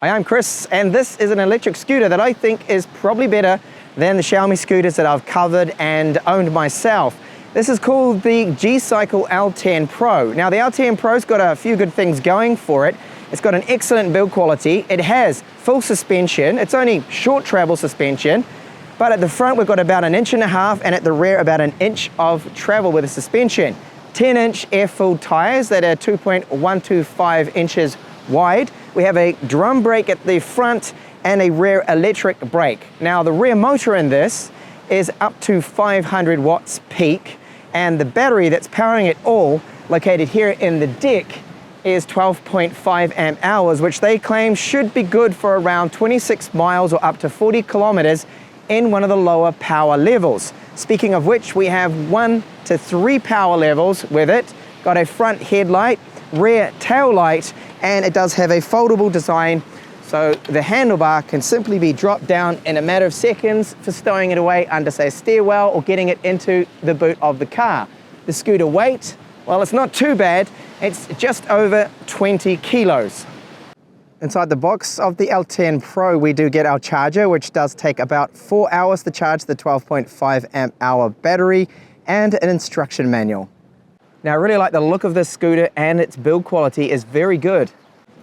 Hi, I'm Chris, and this is an electric scooter that I think is probably better than the Xiaomi scooters that I've covered and owned myself. This is called the G-CYCLE L10 Pro. Now, the L10 Pro's got a few good things going for it. It's got an excellent build quality. It has full suspension. It's only short travel suspension, but at the front we've got about 1.5 inches, and at the rear about 1 inch of travel with the suspension. 10-inch air-filled tires that are 2.125 inches wide. We have a drum brake at the front and a rear electric brake. Now, the rear motor in this is up to 500 watts peak, and the battery that's powering it all, located here in the deck, is 12.5 amp hours, which they claim should be good for around 26 miles or up to 40 kilometers in one of the lower power levels. Speaking of which, we have 1 to 3 power levels with it. Got a front headlight, rear tail light, and it does have a foldable design, so the handlebar can simply be dropped down in a matter of seconds for stowing it away under, say, a stairwell or getting it into the boot of the car. The scooter weight, well, it's not too bad. It's just over 20 kilos. Inside the box of the L10 Pro, we do get our charger, which does take about 4 hours to charge the 12.5 amp hour battery, and an instruction manual. Now, I really like the look of this scooter, and its build quality is very good.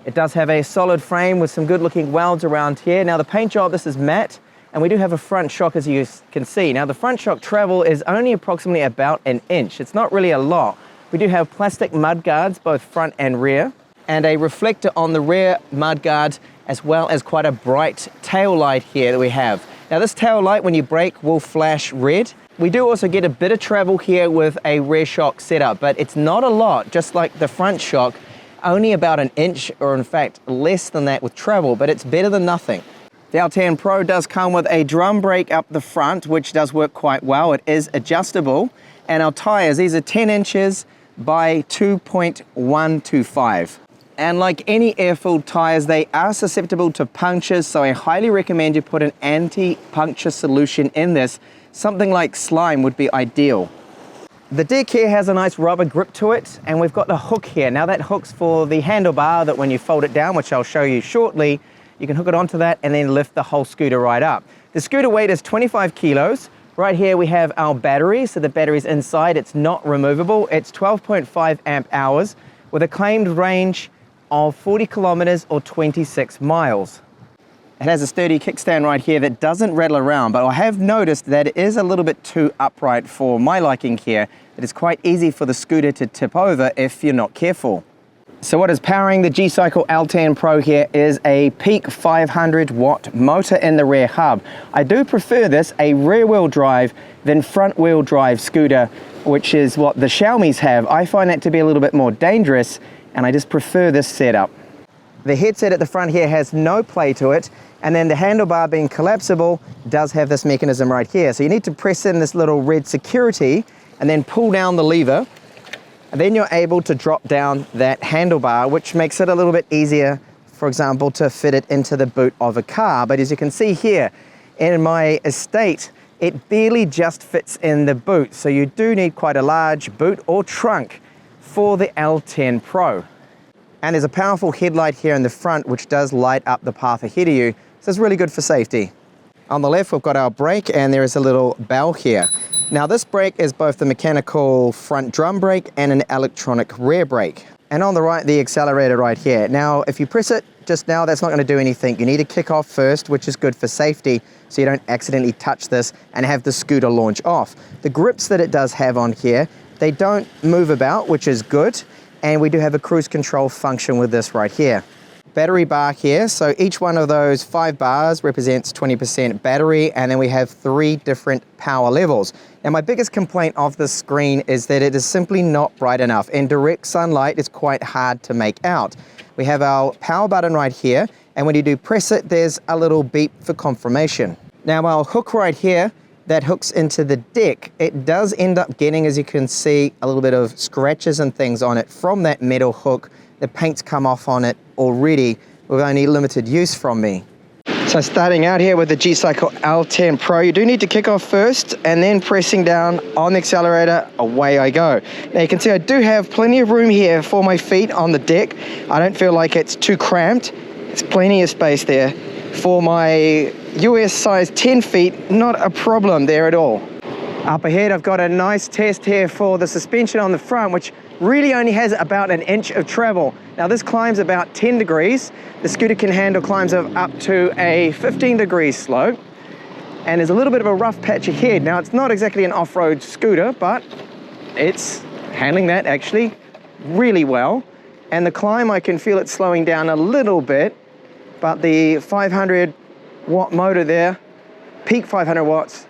It does have a solid frame with some good looking welds around here. Now, the paint job, this is matte, and we do have a front shock, as you can see. Now, the front shock travel is only approximately about 1 inch. It's not really a lot. We do have plastic mud guards, both front and rear, and a reflector on the rear mud guard, as well as quite a bright tail light here that we have. Now, this tail light, when you brake, will flash red. We do also get a bit of travel here with a rear shock setup, but it's not a lot, just like the front shock, only about 1 inch, or in fact less than that with travel, but it's better than nothing. The L10 Pro does come with a drum brake up the front, which does work quite well. It is adjustable, and our tires, these are 10 inches by 2.125. And like any air-filled tires, they are susceptible to punctures, so I highly recommend you put an anti-puncture solution in this. Something like slime would be ideal. The deck here has a nice rubber grip to it, and we've got the hook here. Now, that hook's for the handlebar that when you fold it down, which I'll show you shortly, you can hook it onto that and then lift the whole scooter right up. The scooter weight is 25 kilos. Right here we have our battery, so the battery's inside, it's not removable. It's 12.5 amp hours with a claimed range of 40 kilometers or 26 miles. It has a sturdy kickstand right here that doesn't rattle around, but I have noticed that it is a little bit too upright for my liking here. It is quite easy for the scooter to tip over if you're not careful. So what is powering the G-CYCLE L10 Pro here is a peak 500 watt motor in the rear hub. I do prefer this, a rear wheel drive, than front wheel drive scooter, which is what the Xiaomi's have. I find that to be a little bit more dangerous, and I just prefer this setup. The headset at the front here has no play to it, and then the handlebar, being collapsible, does have this mechanism right here. So you need to press in this little red security and then pull down the lever, and then you're able to drop down that handlebar, which makes it a little bit easier, for example, to fit it into the boot of a car. But as you can see here, in my estate, it barely just fits in the boot. So you do need quite a large boot or trunk for the L10 Pro. And there's a powerful headlight here in the front, which does light up the path ahead of you. So it's really good for safety. On the left, we've got our brake, and there is a little bell here. Now, this brake is both the mechanical front drum brake and an electronic rear brake. And on the right, the accelerator right here. Now, if you press it just now, that's not going to do anything. You need to kick off first, which is good for safety, so you don't accidentally touch this and have the scooter launch off. The grips that it does have on here, they don't move about, which is good. And we do have a cruise control function with this right here. Battery bar here, so each one of those 5 bars represents 20% battery, and then we have 3 different power levels. Now, my biggest complaint of this screen is that it is simply not bright enough. In direct sunlight, it's quite hard to make out. We have our power button right here, and when you do press it, there's a little beep for confirmation. Now, our hook right here, that hooks into the deck, it does end up getting, as you can see, a little bit of scratches and things on it from that metal hook. The paint's come off on it already with only limited use from me. So starting out here with the G-CYCLE L10 Pro, you do need to kick off first, and then pressing down on the accelerator, away I go. Now you can see I do have plenty of room here for my feet on the deck. I don't feel like it's too cramped. It's plenty of space there. For my US size 10 feet, not a problem there at all. Up ahead, I've got a nice test here for the suspension on the front, which really only has about an inch of travel. Now this climbs about 10 degrees. The scooter can handle climbs of up to a 15 degrees slope. And there's a little bit of a rough patch ahead. Now it's not exactly an off-road scooter, but it's handling that actually really well. And the climb, I can feel it slowing down a little bit, but the 500 watt motor there, peak 500 watts,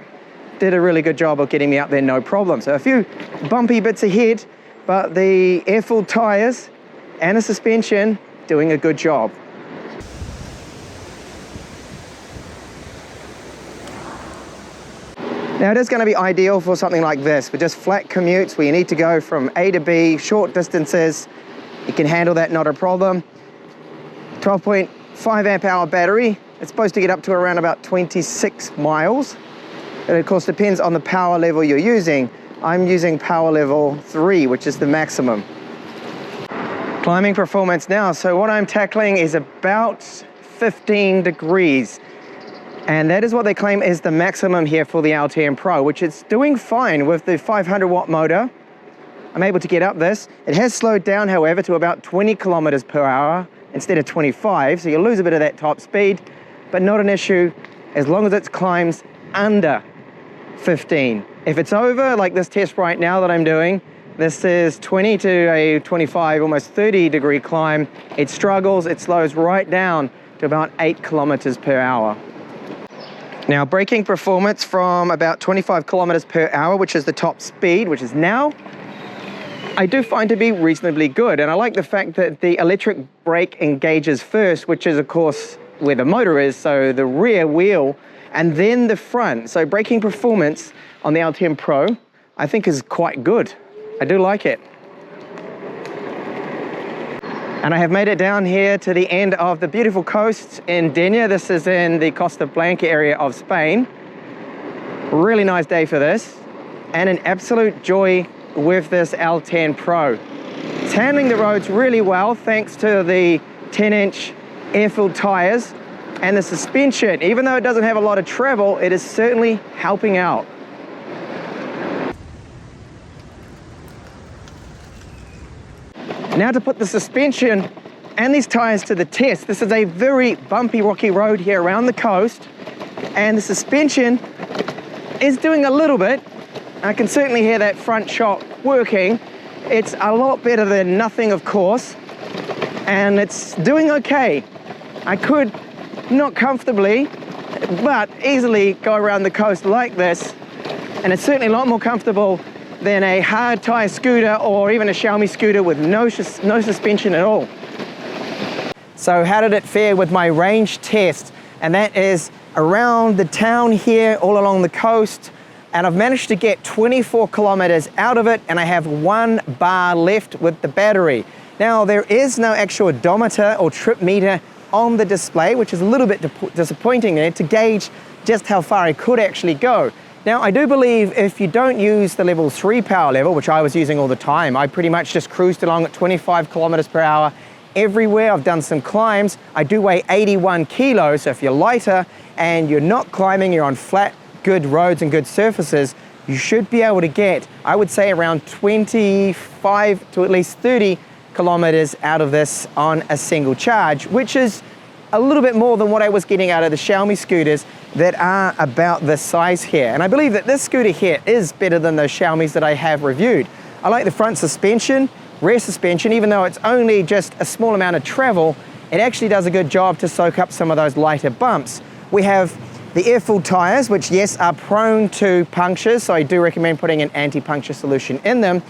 did a really good job of getting me up there, no problem. So a few bumpy bits ahead, but the air-filled tires and the suspension doing a good job. Now it is going to be ideal for something like this, for just flat commutes where you need to go from A to B, short distances. You can handle that, not a problem. 12.5 amp hour battery. It's supposed to get up to around about 26 miles. It of course depends on the power level you're using. I'm using power level 3, which is the maximum. Climbing performance now. So what I'm tackling is about 15 degrees. And that is what they claim is the maximum here for the L10 Pro, which it's doing fine with the 500 watt motor. I'm able to get up this. It has slowed down, however, to about 20 kilometers per hour instead of 25. So you'll lose a bit of that top speed, but not an issue as long as it climbs under 15. If it's over, like this test right now that I'm doing, this is 20 to a 25, almost 30 degree climb. It struggles, it slows right down to about 8 kilometers per hour. Now braking performance from about 25 kilometers per hour, which is the top speed, which is now, I do find to be reasonably good. And I like the fact that the electric brake engages first, which is of course where the motor is, so the rear wheel, and then the front. So braking performance on the L10 Pro, I think is quite good. I do like it. And I have made it down here to the end of the beautiful coast in Denia. This is in the Costa Blanca area of Spain. Really nice day for this, and an absolute joy with this L10 Pro. It's handling the roads really well thanks to the 10-inch air-filled tires and the suspension. Even though it doesn't have a lot of travel, it is certainly helping out. Now to put the suspension and these tires to the test. This is a very bumpy, rocky road here around the coast, and the suspension is doing a little bit. I can certainly hear that front shock working. It's a lot better than nothing, of course, and it's doing okay. I could, not comfortably, but easily go around the coast like this, and it's certainly a lot more comfortable than a hard tire scooter or even a Xiaomi scooter with no suspension at all. So how did it fare with my range test? And that is around the town here, all along the coast, and I've managed to get 24 kilometers out of it, and I have 1 bar left with the battery. Now there is no actual odometer or trip meter on the display, which is a little bit disappointing there to gauge just how far I could actually go. Now I do believe if you don't use the level 3 power level, which I was using all the time, I pretty much just cruised along at 25 kilometers per hour everywhere. I've done some climbs. I do weigh 81 kilos, so if you're lighter and you're not climbing, you're on flat, good roads and good surfaces, you should be able to get, I would say, around 25 to at least 30 kilometers out of this on a single charge, which is a little bit more than what I was getting out of the Xiaomi scooters that are about this size here. And I believe that this scooter here is better than those Xiaomis that I have reviewed. I like the front suspension, rear suspension, even though it's only just a small amount of travel, it actually does a good job to soak up some of those lighter bumps. We have the air-filled tires, which yes, are prone to punctures, so I do recommend putting an anti-puncture solution in them.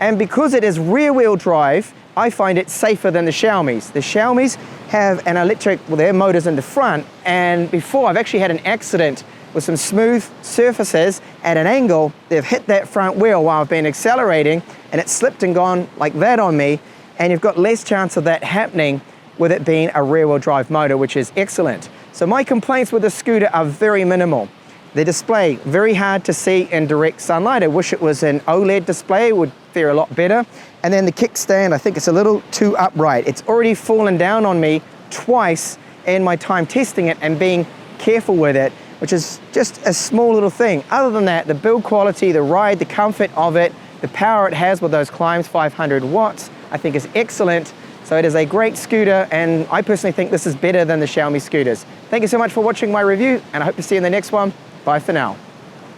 And because it is rear-wheel drive, I find it safer than the Xiaomis. The Xiaomis have an electric, well, their motor's in the front, and before I've actually had an accident with some smooth surfaces at an angle. They've hit that front wheel while I've been accelerating, and it's slipped and gone like that on me, and you've got less chance of that happening with it being a rear-wheel drive motor, which is excellent. So my complaints with the scooter are very minimal. The display, very hard to see in direct sunlight. I wish it was an OLED display, it would fare a lot better. And then the kickstand, I think it's a little too upright. It's already fallen down on me twice in my time testing it and being careful with it, which is just a small little thing. Other than that, the build quality, the ride, the comfort of it, the power it has with those climbs, 500 watts, I think is excellent. So it is a great scooter, and I personally think this is better than the Xiaomi scooters. Thank you so much for watching my review, and I hope to see you in the next one. Bye for now.